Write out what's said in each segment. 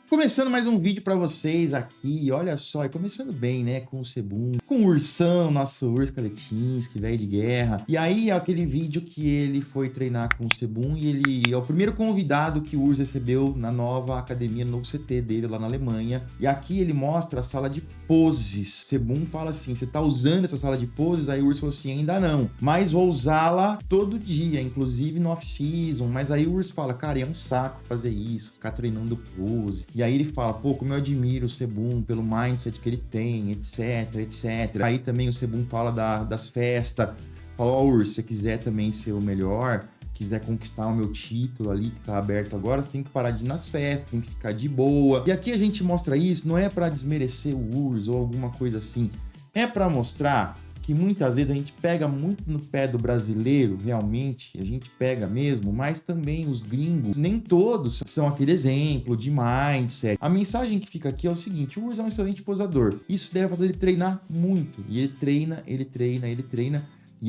Começando mais um vídeo pra vocês aqui, olha só, e começando bem, né, com o Sebum, com o Ursão, nosso Urs Kaletinski, velho de guerra. E aí, aquele vídeo que ele foi treinar com o Sebum e ele é o primeiro convidado que o Urs recebeu na nova academia, no novo CT dele lá na Alemanha. E aqui ele mostra a sala de poses. Sebum fala assim, você tá usando essa sala de poses? Aí o Urs falou assim, ainda não, mas vou usá-la todo dia, inclusive no off-season. Mas aí o Urs fala, cara, é um saco fazer isso, ficar treinando pose. E aí ele fala, pô, como eu admiro o Sebum pelo mindset que ele tem, etc, etc. Aí também o Sebum fala das festas. Fala, ó, Urs, se você quiser também ser o melhor, quiser conquistar o meu título ali que tá aberto agora, você tem que parar de ir nas festas, tem que ficar de boa. E aqui a gente mostra isso, não é pra desmerecer o Urs ou alguma coisa assim. É pra mostrar que muitas vezes a gente pega muito no pé do brasileiro, realmente, a gente pega mesmo, mas também os gringos, nem todos são aquele exemplo de mindset. A mensagem que fica aqui é o seguinte, o Urs é um excelente posador, isso deve fazer ele treinar muito, e ele treina, e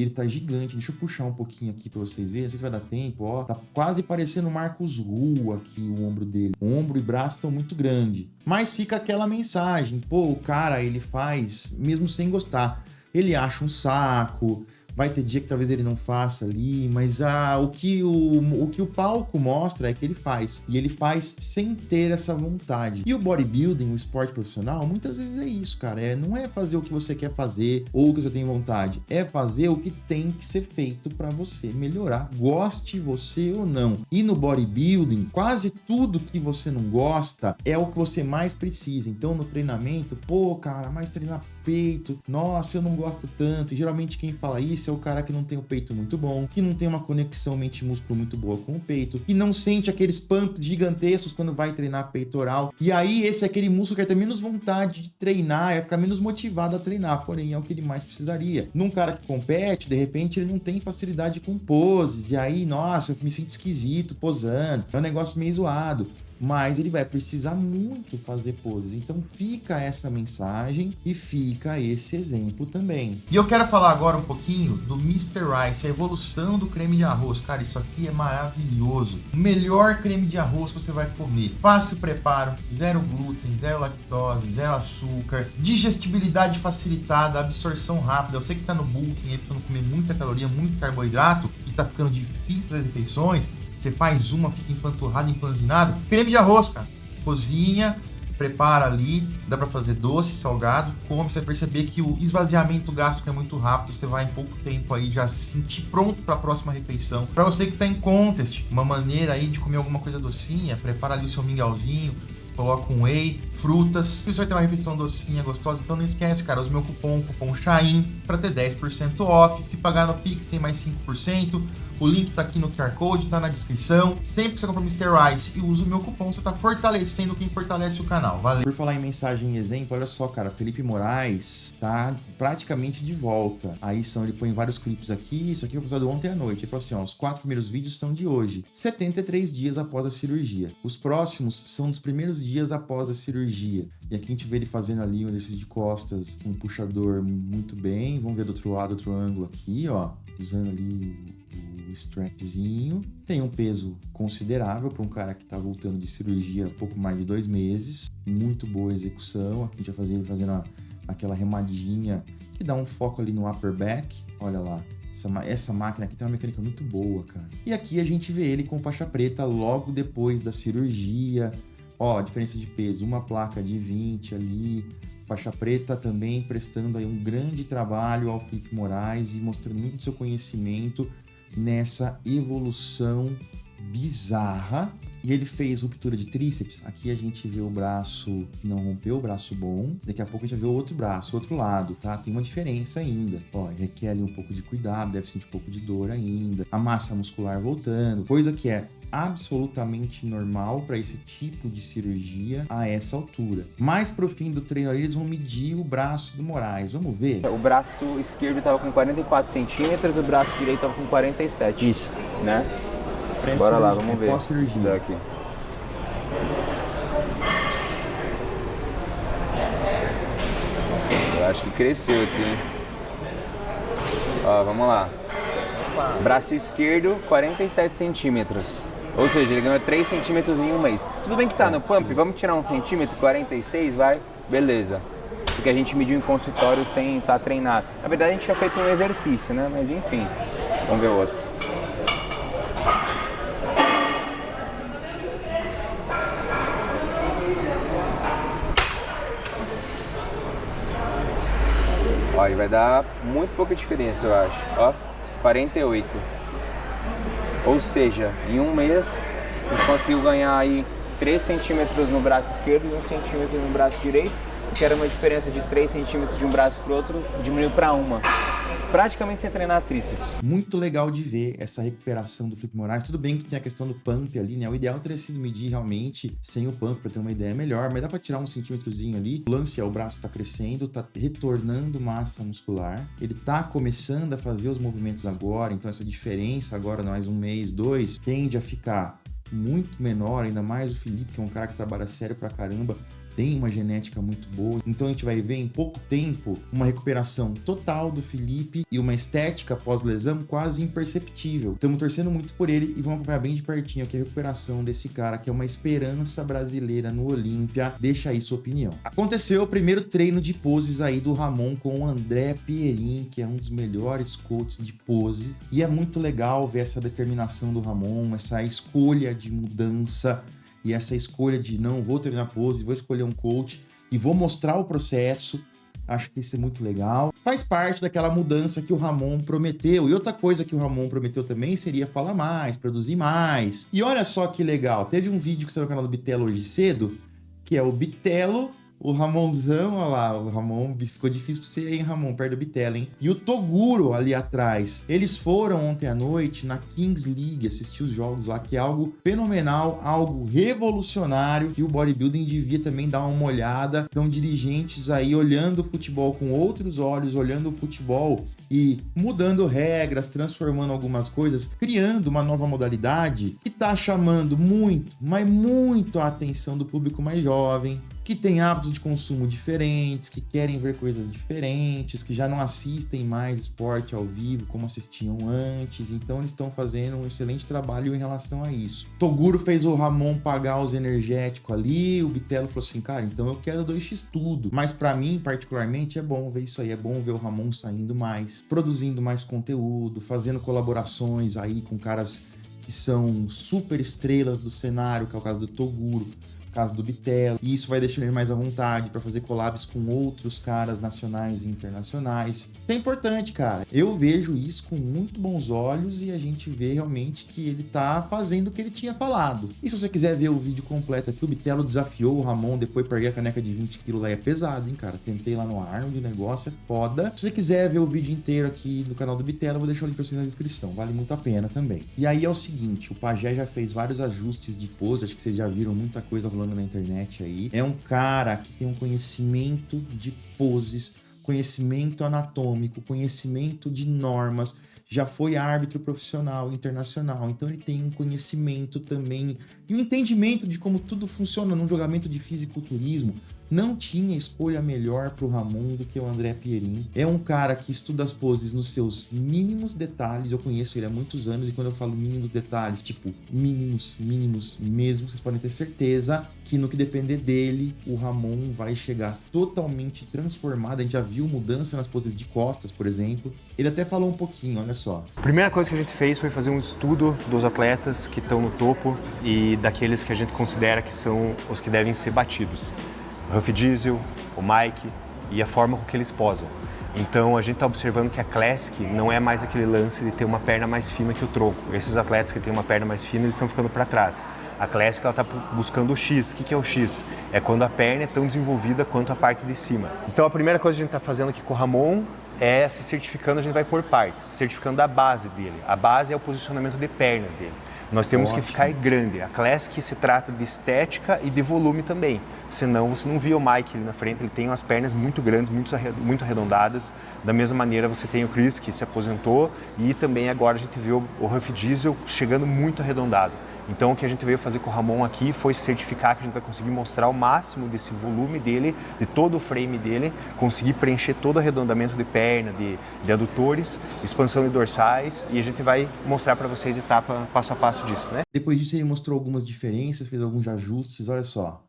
ele tá gigante. Deixa eu puxar um pouquinho aqui pra vocês verem, não sei se vai dar tempo, ó, tá quase parecendo o Marcos Ru aqui, o ombro dele. O ombro e braço estão muito grandes, mas fica aquela mensagem, pô, o cara, ele faz, mesmo sem gostar. Ele acha um saco, vai ter dia que talvez ele não faça ali, mas o que o palco mostra é que ele faz. E ele faz sem ter essa vontade. E o bodybuilding, o esporte profissional, muitas vezes é isso, cara. Não é fazer o que você quer fazer ou o que você tem vontade. É fazer o que tem que ser feito para você melhorar, goste você ou não. E no bodybuilding, quase tudo que você não gosta é o que você mais precisa. Então no treinamento, pô, cara, mais treinar peito, nossa, eu não gosto tanto. E geralmente quem fala isso é o cara que não tem o peito muito bom, que não tem uma conexão mente-músculo muito boa com o peito, que não sente aqueles pumps gigantescos quando vai treinar peitoral. E aí esse é aquele músculo que vai ter menos vontade de treinar, vai ficar menos motivado a treinar, porém é o que ele mais precisaria. Num cara que compete, de repente ele não tem facilidade com poses, e aí, nossa, eu me sinto esquisito posando, é um negócio meio zoado. Mas ele vai precisar muito fazer poses. Então fica essa mensagem e fica esse exemplo também. E eu quero falar agora um pouquinho do Mr. Rice, a evolução do creme de arroz. Cara, isso aqui é maravilhoso. O melhor creme de arroz que você vai comer. Fácil preparo, zero glúten, zero lactose, zero açúcar, digestibilidade facilitada, absorção rápida. Eu sei que tá no bulking aí, precisando comer muita caloria, muito carboidrato e tá ficando difícil para as refeições. Você faz uma, fica empanturrado, empanzinado. Creme de arroz, cara. Cozinha, prepara ali. Dá pra fazer doce, salgado. Come, você vai perceber que o esvaziamento gástrico é muito rápido. Você vai em pouco tempo aí já se sentir pronto pra próxima refeição. Pra você que tá em contest, uma maneira aí de comer alguma coisa docinha, prepara ali o seu mingauzinho. Coloca um whey, frutas. E você vai ter uma refeição docinha, gostosa. Então não esquece, cara, usa o meu cupom SHAIN para ter 10% off. Se pagar no Pix tem mais 5%. O link tá aqui no QR Code, tá na descrição. Sempre que você compra Mr. Rice e usa o meu cupom, você tá fortalecendo quem fortalece o canal. Valeu! Por falar em mensagem e exemplo, olha só, cara, Felipe Moraes tá praticamente de volta. Aí ele põe vários clipes aqui, isso aqui foi postado ontem à noite. Ele falou assim, ó, os 4 primeiros vídeos são de hoje, 73 dias após a cirurgia. Os próximos são dos primeiros dias após a cirurgia. E aqui a gente vê ele fazendo ali um exercício de costas, um puxador muito bem. Vamos ver do outro lado, outro ângulo aqui, ó, usando ali o strapzinho. Tem um peso considerável para um cara que tá voltando de cirurgia há pouco mais de 2 meses. Muito boa execução. Aqui a gente vai fazer ele fazendo aquela remadinha que dá um foco ali no upper back. Olha lá. Essa máquina aqui tem uma mecânica muito boa, cara. E aqui a gente vê ele com faixa preta logo depois da cirurgia. Ó, diferença de peso. Uma placa de 20 ali. Faixa preta também prestando aí um grande trabalho ao Felipe Moraes e mostrando muito do seu conhecimento nessa evolução bizarra. E ele fez ruptura de tríceps. Aqui a gente vê o braço que não rompeu, o braço bom. Daqui a pouco a gente vai ver o outro braço, outro lado, tá? Tem uma diferença ainda. Ó, requer ali um pouco de cuidado, deve sentir um pouco de dor ainda. A massa muscular voltando, coisa que é absolutamente normal para esse tipo de cirurgia a essa altura. Mais pro fim do treino ali, eles vão medir o braço do Moraes. Vamos ver? O braço esquerdo estava com 44 centímetros, o braço direito estava com 47. Isso. Né? Bora lá, vamos ver. Pós-cirurgia. Daqui. Eu acho que cresceu aqui, hein? Ó, vamos lá. Braço esquerdo, 47 centímetros. Ou seja, ele ganhou 3 centímetros em um mês. Tudo bem que tá no pump, vamos tirar 1 centímetro, 46, vai? Beleza. Porque a gente mediu em consultório sem estar treinado. Na verdade, a gente tinha feito um exercício, né? Mas enfim, vamos ver o outro. Ó, aí vai dar muito pouca diferença, eu acho. Ó, 48. Ou seja, em um mês, a gente conseguiu ganhar aí 3 centímetros no braço esquerdo e 1 centímetro no braço direito, que era uma diferença de 3 centímetros de um braço para o outro, diminuiu para 1. Praticamente sem treinar tríceps. Muito legal de ver essa recuperação do Felipe Moraes. Tudo bem que tem a questão do pump ali, né? O ideal teria sido medir realmente sem o pump para ter uma ideia melhor, mas dá para tirar 1 centímetrozinho ali. O lance é o braço tá crescendo, tá retornando massa muscular. Ele tá começando a fazer os movimentos agora, então essa diferença agora, mais um mês, 2, tende a ficar muito menor, ainda mais o Felipe, que é um cara que trabalha sério pra caramba, tem uma genética muito boa, então a gente vai ver em pouco tempo uma recuperação total do Felipe e uma estética pós-lesão quase imperceptível. Estamos torcendo muito por ele e vamos acompanhar bem de pertinho aqui a recuperação desse cara, que é uma esperança brasileira no Olímpia. Deixa aí sua opinião. Aconteceu o primeiro treino de poses aí do Ramon com o André Pierin, que é um dos melhores coaches de pose, e é muito legal ver essa determinação do Ramon, essa escolha de mudança, e essa escolha de não, vou treinar pose, vou escolher um coach e vou mostrar o processo. Acho que isso é muito legal. Faz parte daquela mudança que o Ramon prometeu. E outra coisa que o Ramon prometeu também seria falar mais, produzir mais. E olha só que legal, teve um vídeo que saiu no canal do Bitelo hoje cedo, que é o Bitelo, o Ramonzão, olha lá, o Ramon, ficou difícil pra você aí, Ramon, perto do Bitelo, hein? E o Toguro ali atrás. Eles foram ontem à noite na Kings League assistir os jogos lá, que é algo fenomenal, algo revolucionário, que o bodybuilding devia também dar uma olhada. São dirigentes aí olhando o futebol com outros olhos, olhando o futebol e mudando regras, transformando algumas coisas, criando uma nova modalidade que tá chamando muito, mas muito a atenção do público mais jovem, que tem hábitos de consumo diferentes, que querem ver coisas diferentes, que já não assistem mais esporte ao vivo como assistiam antes. Então eles estão fazendo um excelente trabalho em relação a isso. Toguro fez o Ramon pagar os energéticos ali, o Bitelo falou assim, cara, então eu quero 2x tudo. Mas pra mim, particularmente, é bom ver isso aí, é bom ver o Ramon saindo mais, produzindo mais conteúdo, fazendo colaborações aí com caras que são super estrelas do cenário, que é o caso do Toguro, caso do Bitelo, e isso vai deixando ele mais à vontade para fazer collabs com outros caras nacionais e internacionais. É importante, cara. Eu vejo isso com muito bons olhos e a gente vê realmente que ele tá fazendo o que ele tinha falado. E se você quiser ver o vídeo completo aqui, o Bitelo desafiou o Ramon, depois perder a caneca de 20 kg lá, é pesado, hein, cara? Tentei lá no Arnold, o negócio é foda. Se você quiser ver o vídeo inteiro aqui no canal do Bitelo, eu vou deixar o link pra vocês na descrição, vale muito a pena também. E aí é o seguinte, o Pajé já fez vários ajustes de pose, acho que vocês já viram muita coisa rolando na internet aí. É um cara que tem um conhecimento de poses, conhecimento anatômico, conhecimento de normas, já foi árbitro profissional internacional, então ele tem um conhecimento também e um entendimento de como tudo funciona num jogamento de fisiculturismo. Não tinha escolha melhor para o Ramon do que o André Pierin. É um cara que estuda as poses nos seus mínimos detalhes. Eu conheço ele há muitos anos e quando eu falo mínimos detalhes, tipo mínimos mesmo, vocês podem ter certeza que no que depender dele, o Ramon vai chegar totalmente transformado. A gente já viu mudança nas poses de costas, por exemplo. Ele até falou um pouquinho, olha só. A primeira coisa que a gente fez foi fazer um estudo dos atletas que estão no topo e daqueles que a gente considera que são os que devem ser batidos. O Ruff Diesel, o Mike e a forma com que eles posam. Então a gente está observando que a Classic não é mais aquele lance de ter uma perna mais fina que o tronco. Esses atletas que têm uma perna mais fina, eles estão ficando para trás. A Classic está buscando o X. O que é o X? É quando a perna é tão desenvolvida quanto a parte de cima. Então a primeira coisa que a gente está fazendo aqui com o Ramon é se certificando, a gente vai por partes, certificando a base dele. A base é o posicionamento de pernas dele. Nós temos que ficar grande. A Classic se trata de estética e de volume também. Senão você não via o Mike ali na frente, ele tem umas pernas muito grandes, muito arredondadas. Da mesma maneira você tem o Chris, que se aposentou, e também agora a gente viu o Ruff Diesel chegando muito arredondado. Então o que a gente veio fazer com o Ramon aqui foi certificar que a gente vai conseguir mostrar o máximo desse volume dele, de todo o frame dele, conseguir preencher todo o arredondamento de perna, de adutores, expansão de dorsais, e a gente vai mostrar para vocês etapa passo a passo disso, né? Depois disso ele mostrou algumas diferenças, fez alguns ajustes, olha só.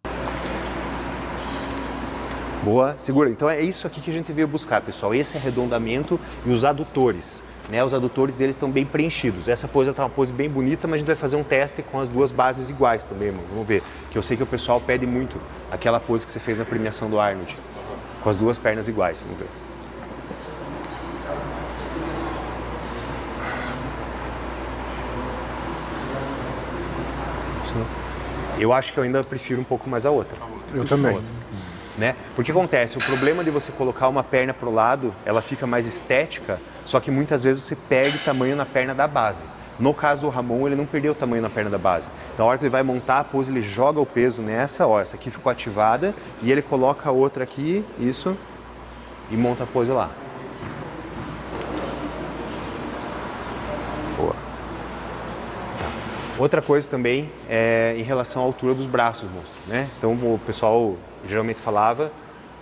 Boa, segura. Então é isso aqui que a gente veio buscar, pessoal. Esse arredondamento e os adutores. Né? Os adutores deles estão bem preenchidos. Essa pose está uma pose bem bonita, mas a gente vai fazer um teste com as duas bases iguais também, mano. Vamos ver. Que eu sei que o pessoal pede muito aquela pose que você fez na premiação do Arnold. Com as duas pernas iguais. Vamos ver. Eu acho que eu ainda prefiro um pouco mais a outra. Eu também. Né? Porque acontece, o problema de você colocar uma perna pro lado, ela fica mais estética, só que muitas vezes você perde tamanho na perna da base. No caso do Ramon, ele não perdeu tamanho na perna da base. Então, a hora que ele vai montar a pose, ele joga o peso nessa, ó, essa aqui ficou ativada, e ele coloca a outra aqui, isso, e monta a pose lá. Boa. Outra coisa também é em relação à altura dos braços, monstro, né? Então, o pessoal geralmente falava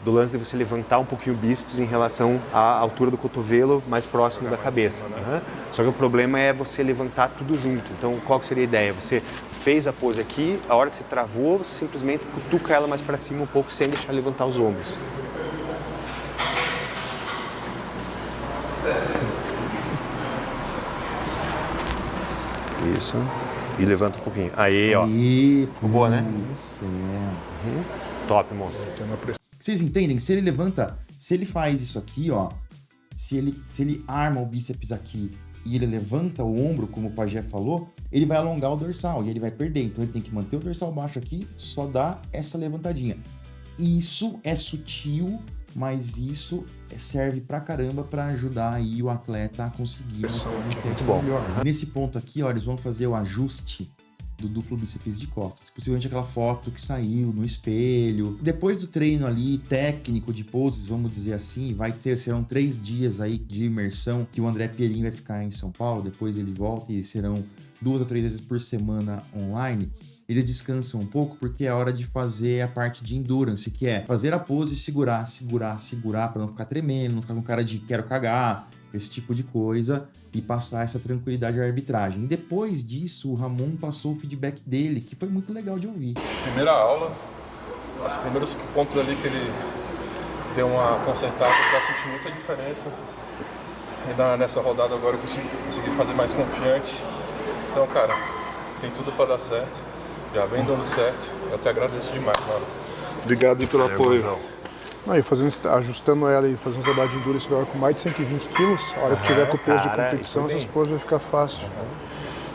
do lance de você levantar um pouquinho o bíceps em relação à altura do cotovelo mais próximo da cabeça. Uhum. Só que o problema é você levantar tudo junto. Então, qual que seria a ideia? Você fez a pose aqui, a hora que você travou, você simplesmente cutuca ela mais para cima um pouco sem deixar levantar os ombros. Isso. E levanta um pouquinho. Aí, ó. Ficou boa, né? Uhum. Top, monstro. Vocês entendem? Se ele levanta, se ele faz isso aqui, ó, se ele arma o bíceps aqui e ele levanta o ombro, como o Pajé falou, ele vai alongar o dorsal e ele vai perder. Então ele tem que manter o dorsal baixo aqui, só dar essa levantadinha. Isso é sutil, mas isso serve pra caramba pra ajudar aí o atleta a conseguir um estético melhor. Nesse ponto aqui, ó, eles vão fazer o ajuste do duplo bíceps de costas. Possivelmente aquela foto que saiu no espelho. Depois do treino ali, técnico de poses, vamos dizer assim, serão 3 dias aí de imersão que o André Pierin vai ficar em São Paulo, depois ele volta e serão 2 ou 3 vezes por semana online. Eles descansam um pouco porque é hora de fazer a parte de endurance, que é fazer a pose e segurar para não ficar tremendo, não ficar com cara de quero cagar, esse tipo de coisa, e passar essa tranquilidade à arbitragem. E depois disso, o Ramon passou o feedback dele, que foi muito legal de ouvir. Primeira aula, os primeiros pontos ali que ele deu uma consertada, eu já senti muita diferença. E nessa rodada agora eu consegui fazer mais confiante. Então, cara, tem tudo para dar certo. Já vem dando certo. Eu te agradeço demais, mano. Obrigado aí pelo apoio. Aí, ajustando ela e fazendo um trabalho de endurance agora com mais de 120 quilos, a hora que tiver com o peso de competição, essas poses vai ficar fácil.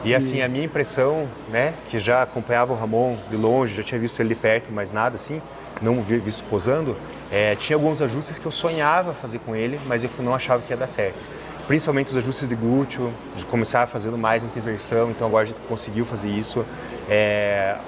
E assim, a minha impressão, né, que já acompanhava o Ramon de longe, já tinha visto ele de perto, mas nada assim, não visto posando, tinha alguns ajustes que eu sonhava fazer com ele, mas eu não achava que ia dar certo. Principalmente os ajustes de glúteo, de começar fazendo mais interversão, então agora a gente conseguiu fazer isso.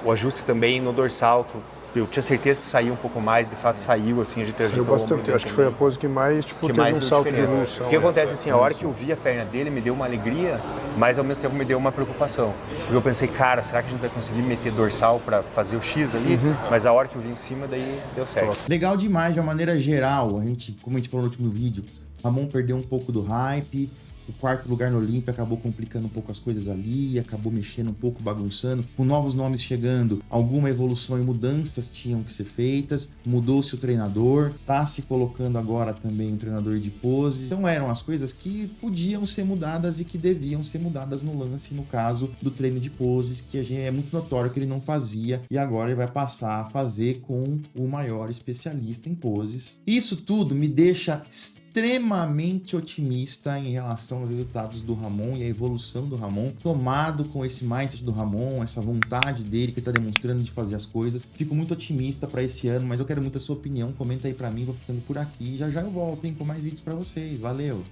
O ajuste também no dorsal, que eu tinha certeza que saía um pouco mais, de fato saiu, assim, a gente saiu bastante, acho que foi a pose que mais, teve mais um salto de evolução. O que acontece assim, a hora que eu vi a perna dele, me deu uma alegria, mas ao mesmo tempo me deu uma preocupação. Porque eu pensei, cara, será que a gente vai conseguir meter dorsal para fazer o X ali? Mas a hora que eu vi em cima, daí deu certo. Legal demais, de uma maneira geral, como a gente falou no último vídeo, Ramon perdeu um pouco do hype, o 4º lugar no Olímpia acabou complicando um pouco as coisas ali, acabou mexendo um pouco, bagunçando. Com novos nomes chegando, alguma evolução e mudanças tinham que ser feitas. Mudou-se o treinador, tá se colocando agora também um treinador de poses. Então eram as coisas que podiam ser mudadas e que deviam ser mudadas no lance, no caso do treino de poses, que a gente é muito notório que ele não fazia e agora ele vai passar a fazer com o maior especialista em poses. Isso tudo me deixa extremamente otimista em relação aos resultados do Ramon e a evolução do Ramon, tomado com esse mindset do Ramon, essa vontade dele que ele tá demonstrando de fazer as coisas. Fico muito otimista para esse ano, mas eu quero muito a sua opinião. Comenta aí para mim, vou ficando por aqui. Já já eu volto, hein, com mais vídeos para vocês. Valeu!